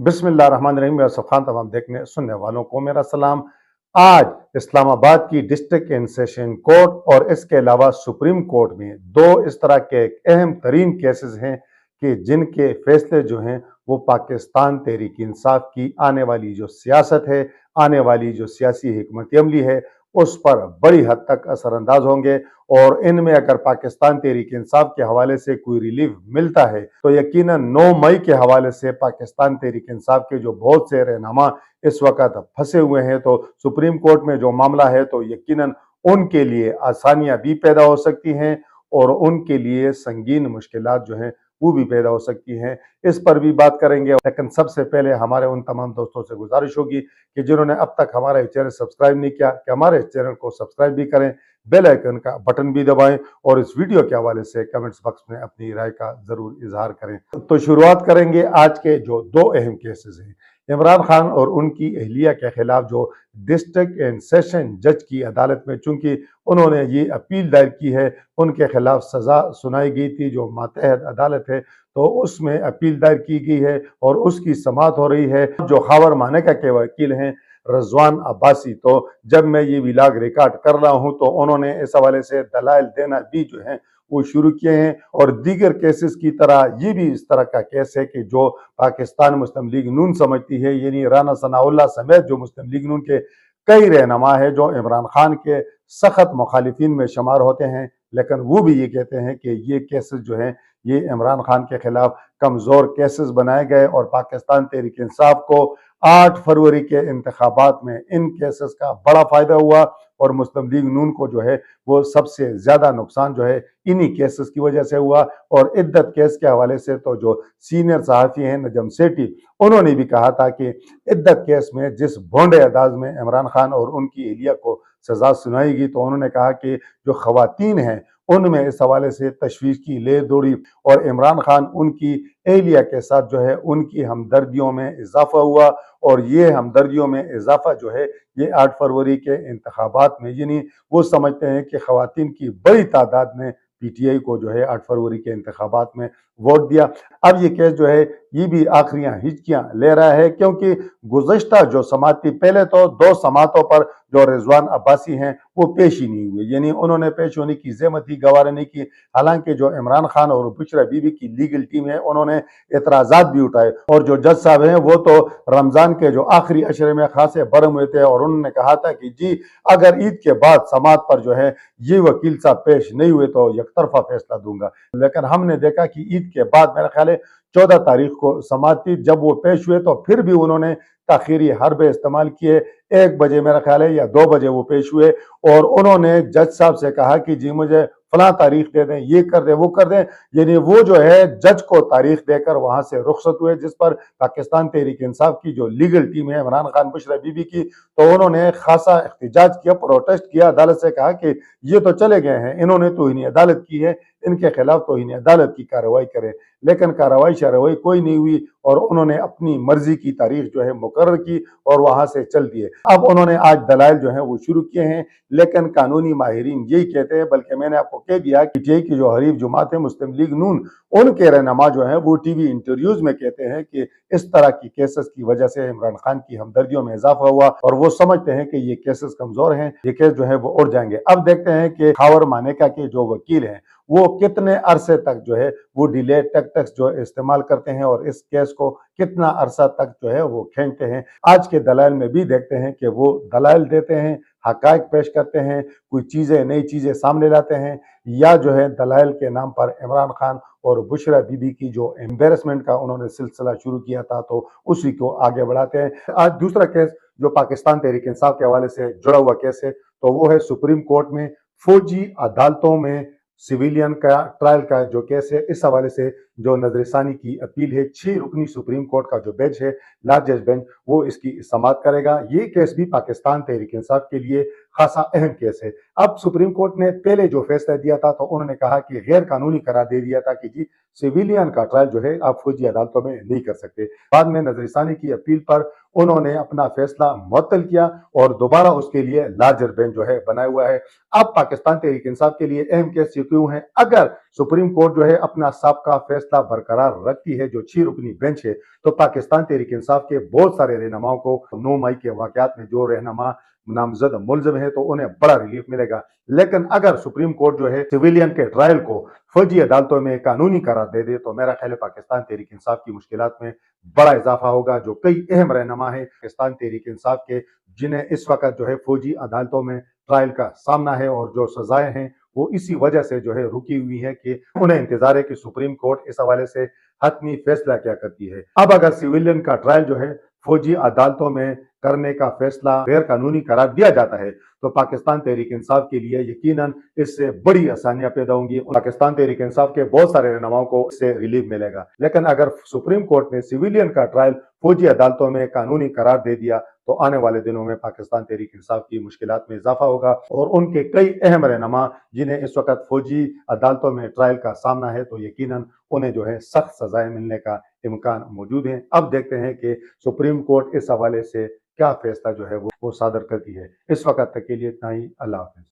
बिस्मिल्लाहिर्रहमानिर्रहीम। यूसुफ खान तमाम देखने सुनने वालों को मेरा सलाम। आज इस्लामाबाद की डिस्ट्रिक्ट एंड सेशन कोर्ट और इसके अलावा सुप्रीम कोर्ट में दो इस तरह के अहम तरीन केसेस हैं कि जिनके फैसले जो हैं वो पाकिस्तान तहरीक इंसाफ की आने वाली जो सियासत है, आने वाली जो सियासी हिकमत अमली है, उस पर बड़ी हद तक असरअंदाज होंगे। और इनमें अगर पाकिस्तान तहरीक इंसाफ के हवाले से कोई रिलीफ मिलता है तो यकीनन 9 मई के हवाले से पाकिस्तान तहरीक इंसाफ के जो बहुत से रहनुमा इस वक्त फंसे हुए हैं, तो सुप्रीम कोर्ट में जो मामला है तो यकीनन उनके लिए आसानियां भी पैदा हो सकती हैं और उनके लिए संगीन मुश्किलात जो हैं वो भी पैदा हो सकती हैं। इस पर भी बात करेंगे, लेकिन सबसे पहले हमारे उन तमाम दोस्तों से गुजारिश होगी कि जिन्होंने अब तक हमारा चैनल सब्सक्राइब नहीं किया कि हमारे चैनल को सब्सक्राइब भी करें, बेल आइकन का बटन भी दबाएं और इस वीडियो के हवाले से कमेंट्स बॉक्स में अपनी राय का जरूर इजहार करें। तो शुरुआत करेंगे आज के जो दो अहम केसेस हैं, इमरान खान और उनकी अहलिया के खिलाफ जो डिस्ट्रिक्ट एंड सेशन जज की अदालत में चूंकि उन्होंने ये अपील दायर की है, उनके खिलाफ सजा सुनाई गई थी जो मातहत अदालत है, तो उसमें अपील दायर की गई है और उसकी समाअत हो रही है। जो खबर मानेका के वकील हैं रजवान अब्बासी, तो जब मैं ये व्लॉग रिकॉर्ड कर रहा हूं तो उन्होंने इस हवाले से दलाइल देना भी जो है वो शुरू किए हैं। और दीगर केसेस की तरह ये भी इस तरह का केस है कि जो पाकिस्तान मुस्लिम लीग नून समझती है, यानी राना सनाउल्लाह समेत जो मुस्लिम लीग नून के कई रहनुमा है जो इमरान खान के सख्त मुखालिफिन में शुमार होते हैं, लेकिन वो भी ये कहते हैं कि ये केसेस जो हैं ये इमरान खान के खिलाफ कमज़ोर केसेस बनाए गए और पाकिस्तान तहरीक इंसाफ को 8 फरवरी के इंतखाबात में इन केसेस का बड़ा फायदा हुआ और मुस्लिम लीग नून को जो है वो सबसे ज्यादा नुकसान जो है इन्हीं केसेस की वजह से हुआ। और इद्दत केस के हवाले से तो जो सीनियर सहाफ़ी हैं नजम सेठी, उन्होंने भी कहा था कि इद्दत केस में जिस भोंडे अंदाज में इमरान खान और उनकी एहलिया को सजा सुनाएगी, तो उन्होंने कहा कि जो खवातीन हैं उनमें इस हवाले से तशवीश की ले दौड़ी और इमरान खान उनकी एहलिया के साथ जो है उनकी हमदर्दियों में इजाफा हुआ। और ये हमदर्दियों में इजाफा जो है ये 8 फरवरी के इंतखाबात में, यानी वो समझते हैं कि खवातीन की बड़ी तादाद ने पीटीआई को जो है 8 फरवरी के इंतखाबात में वोट दिया। अब ये केस जो है ये भी आखिरियां हिचकियां ले रहा है, क्योंकि गुज़श्ता जो समाती पहले तो 2 समातों पर जो रिजवान अब्बासी हैं वो पेश ही नहीं हुए, यानी उन्होंने पेश होने की ज़हमत ही गवारा नहीं की। हालांकि जो इमरान खान और बुशरा बीबी की लीगल टीम है उन्होंने एतराज़ात भी उठाए और जो जज साहब हैं वो तो रमजान के जो आखिरी अशरे में खासे बरम हुए थे और उन्होंने कहा था कि जी अगर ईद के बाद समात पर जो है ये वकील साहब पेश नहीं हुए तो यकतरफा फैसला दूंगा। लेकिन हमने देखा कि ईद के बाद मेरा ख्याल है 14 तारीख को समात थी, जब वो पेश हुए तो फिर भी उन्होंने ताखीरी हरबे इस्तेमाल किए। 1 बजे मेरा ख्याल है या 2 बजे वो पेश हुए और उन्होंने जज साहब से कहा कि जी मुझे फलां तारीख दे दें, ये कर दें, वो कर दें, यानी वो जो है जज को तारीख देकर वहां से रुखसत हुए। जिस पर पाकिस्तान तहरीक इंसाफ की जो लीगल टीम है इमरान खान बुशरा बीबी की, तो उन्होंने खासा एहतजाज किया, प्रोटेस्ट किया, अदालत से कहा कि ये तो चले गए हैं, इन्होंने तौहीन अदालत की है, इनके खिलाफ तौहीन अदालत की कार्रवाई करें। लेकिन कार्रवाई शर्रवाई कोई नहीं हुई और उन्होंने अपनी मर्जी की तारीख जो है मुकर्रर की और वहां से चल दिए। अब उन्होंने आज दलाइल जो है वो शुरू किए हैं, लेकिन कानूनी माहिरीन यही कहते हैं, बल्कि मैंने आपको कह दिया कि टीआई की जो हरीफ जमात है मुस्लिम लीग नून, उनके रहनुमा जो है वो टीवी इंटरव्यूज में कहते हैं कि इस तरह की केसेस की वजह से इमरान खान की हमदर्दियों में इजाफा हुआ और वो समझते हैं कि ये केसेस कमजोर हैं, ये केस जो है वो उड़ जाएंगे। अब देखते हैं कि खावर मानेका के जो वकील हैं वो कितने अरसे तक जो है वो डिले टैक्टिक्स जो इस्तेमाल करते हैं और इस केस को कितना अरसा तक जो है वो खींचते हैं। आज के दलाइल में भी देखते हैं कि वो दलाइल देते हैं, हकायक पेश करते हैं, कोई चीजें नई चीजें सामने लाते हैं, या जो है दलाइल के नाम पर इमरान खान और बुशरा बीबी की जो एम्बेरसमेंट का उन्होंने सिलसिला शुरू किया था तो उसी को आगे बढ़ाते हैं। आज दूसरा केस जो पाकिस्तान तहरीक इंसाफ के हवाले से जुड़ा हुआ केस है तो वो है सुप्रीम कोर्ट में फौजी अदालतों में सिविलियन का ट्रायल का जो केस है। इस हवाले से जो नजरसानी की अपील है, 6 रुकनी सुप्रीम कोर्ट का जो बेंच है, लार्जेस्ट बेंच, वो इसकी समाअत करेगा। ये केस भी पाकिस्तान तहरीक इंसाफ के लिए खासा अहम केस है। अब सुप्रीम कोर्ट ने पहले जो फैसला दिया था तो उन्होंने कहा कि गैर कानूनी करार दे दिया था कि जी सिविलियन का ट्रायल जो है आप फौजी अदालतों में नहीं कर सकते। बाद में नजरसानी की अपील पर उन्होंने अपना फैसला मुअत्तल किया और दोबारा उसके लिए लार्जर बेंच जो है बनाया हुआ है। अब पाकिस्तान तहरीक इंसाफ के लिए अहम केस ये क्यों है, अगर सुप्रीम कोर्ट जो है अपना सबका फैसला बरकरार रखती है, जो 6 रुकनी बेंच है, तो पाकिस्तान तहरीक इंसाफ के बहुत सारे रहनुमाओं को 9 मई के वाकयात में जो रहनुमा नामजद मुलजिम है तो उन्हें बड़ा रिलीफ मिलेगा। लेकिन अगर सुप्रीम कोर्ट जो है सिविलियन के ट्रायल को फौजी अदालतों में कानूनी करार दे दे तो मेरा ख्याल है पाकिस्तान तहरीक इंसाफ की मुश्किलात में बड़ा इजाफा होगा। जो कई अहम रहनुमा है पाकिस्तान तहरीक इंसाफ के, जिन्हें इस वक्त जो है फौजी अदालतों में ट्रायल का सामना है और जो सजाएं हैं वो इसी वजह से जो है रुकी हुई है कि उन्हें इंतजार है कि सुप्रीम कोर्ट इस हवाले से हतमी फैसला क्या करती है। अब अगर सिविलियन का ट्रायल जो है फौजी अदालतों में करने का फैसला गैर कानूनी करार दिया जाता है तो पाकिस्तान तहरीक इंसाफ के लिए यकीनन इससे बड़ी आसानियां पैदा होंगी। पाकिस्तान तहरीक इंसाफ के बहुत सारे रहनुमाओं को इससे रिलीफ मिलेगा। लेकिन अगर सुप्रीम कोर्ट ने सिविलियन का ट्रायल फौजी अदालतों में कानूनी करार दे दिया तो आने वाले दिनों में पाकिस्तान तहरीक इंसाफ की मुश्किलात में इजाफा होगा और उनके कई अहम रहनुमा जिन्हें इस वक्त फौजी अदालतों में ट्रायल का सामना है तो यकीनन उन्हें जो है सख्त सजाएं मिलने का इम्कान मौजूद है। अब देखते हैं कि सुप्रीम कोर्ट इस हवाले से क्या फैसला जो है वो सादर करती है। इस वक्त तक के लिए इतना ही। अल्लाह हाफिज।